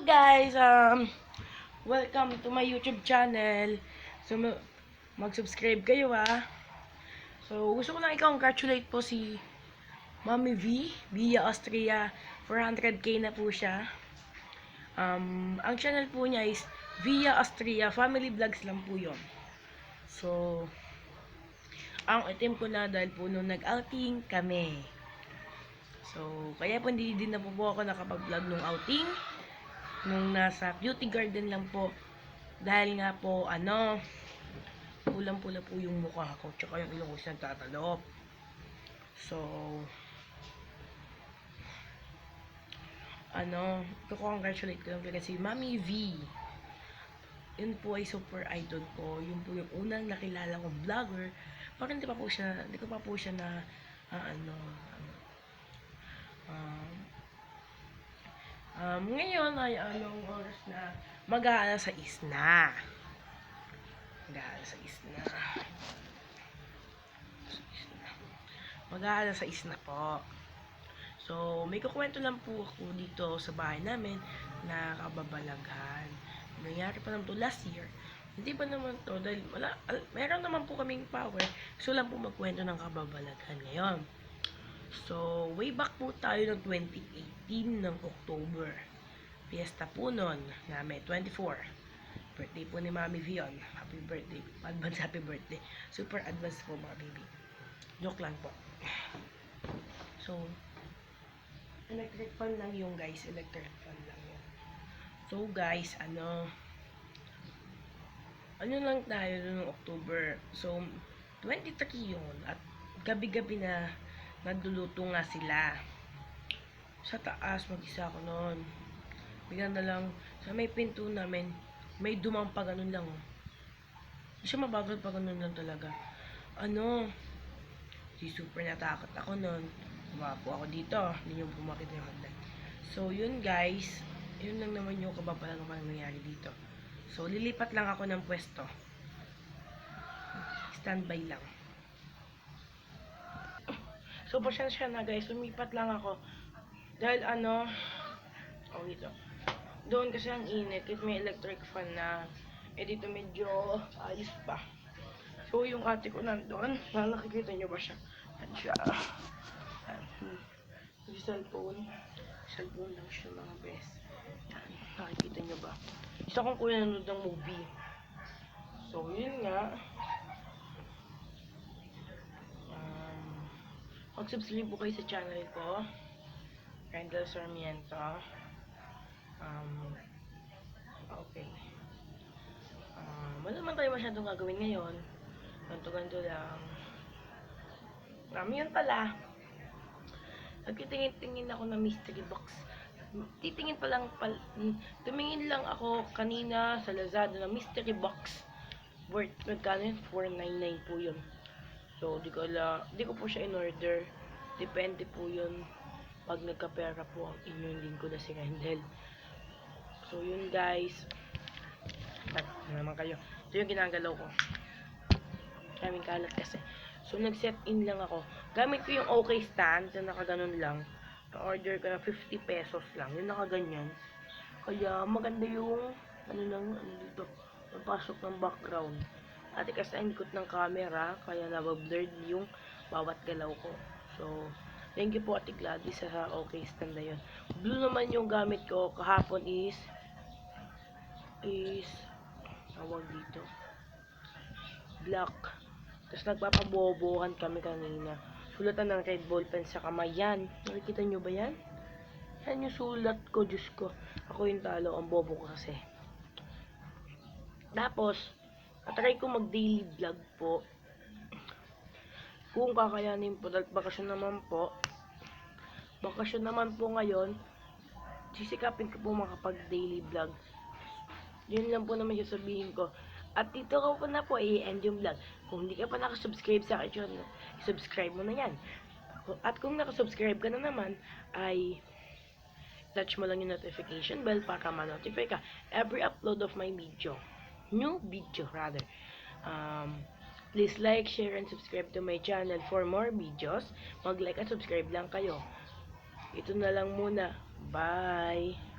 Guys, welcome to my YouTube channel. So mag-subscribe kayo So gusto ko lang i-congratulate po si Mami V, Via Austria. 400k na po siya. Ang channel po niya is Via Austria, family vlogs lang po 'yon. So ang item ko na dahil po nung nag-outing kami. So kaya po hindi din na po ako nakapag-vlog nung outing. Nung nasa beauty garden lang po, dahil nga po pulang-pula po yung mukha ko tsaka yung ilong ko nagtatalop. So congratulate ko lang talaga si Mami V. Yun po ay super idol ko. Yun po yung unang nakilala kong vlogger. Parang hindi ko pa po siya na ngayon ay anong oras na? Mag-aalas 6 na. Mag-aalas 6 na po. So, may kukwento lang po ako dito sa bahay namin na kababalaghan. Nangyari pa naman to last year. Hindi pa naman to dahil meron naman po kaming power. So lang po magkwento ng kababalaghan ngayon. So, way back po tayo ng 2018 ng October. Fiesta po nun, na May 24. Birthday po ni Mami V yun. Happy birthday. Advance happy birthday. Super advance po mga baby. Joke lang po. So, electric fan lang yung guys. Electric fan lang yun. So guys, ano lang tayo noong October. So, 23 yun. At gabi-gabi na nagluluto nga sila. Sa taas, mag-isa ako noon. Bigyan na lang, sa may pinto namin, may dumang pa ganun lang. Hindi siya mabagal pa ganun lang talaga. Super natakot ako noon. Umapo ako dito. Hindi nyo pumakita yung hagdan. So, yun guys. Yun lang naman yung kababalang nangyari dito. So, lilipat lang ako ng pwesto. Standby lang. So, pasensya na guys, lumipat lang ako. Dahil dito. Doon kasi ang init, kahit may electric fan na. Dito medyo ayos pa. So, yung ate ko nandun, nakikita nyo ba siya? Yan siya. Yung cellphone. Cellphone lang siya mga best. Yan, nakikita nyo ba? Isa kong kuya nanood ng movie. So, yun nga. Mag-subscribe po kayo sa channel ko, Rendel Sarmiento. Okay. Wala naman tayo masyadong gagawin ngayon. Ganto-ganto lang. Yun pala. Nagtitingin ako ng mystery box. Tumingin lang ako kanina sa Lazada ng mystery box. Worth, magkano yun? 499 po yun. So, di ko po siya in-order. Depende po yun pag nagkapera po ang inyong lingkod na si Rendel. So, yun guys. Naman kayo. Ito yung ginagalaw ko. Kaming kalat kasi. So, nag-set in lang ako. Gamit ko yung OK stand na nakaganon lang. Na-order ko na 50 pesos lang. Yung nakaganyan. Kaya, maganda yung dito. Napasok ng background. At kasi ang likod ng camera, kaya nabablurred yung bawat galaw ko. So, thank you po Ate Gladys sa OK stand na yun. Blue naman yung gamit ko. Kahapon is tawag dito, black. Tapos nagpapabobohan kami kanina. Sulatan ng red ball pen sa kamay. Yan. Nakikita nyo ba yan? Yan yung sulat ko. Diyos ko. Ako yung talo. Ang bobo ko kasi. Tapos, atry ko mag-daily vlog po. Kung kakayanin po, dahil bakasyon naman po. Bakasyon naman po ngayon. Sisikapin ko po makapag-daily vlog. Yun lang po naman yung sabihin ko. At dito ko po na po i-end yung vlog. Kung hindi ka pa nakasubscribe sa akin, subscribe mo na yan. At kung nakasubscribe ka na naman, ay touch mo lang yung notification bell para ma-notify ka every upload of my video. New video rather. Please like, share, and subscribe to my channel for more videos. Mag-like at subscribe lang kayo. Ito na lang muna. Bye!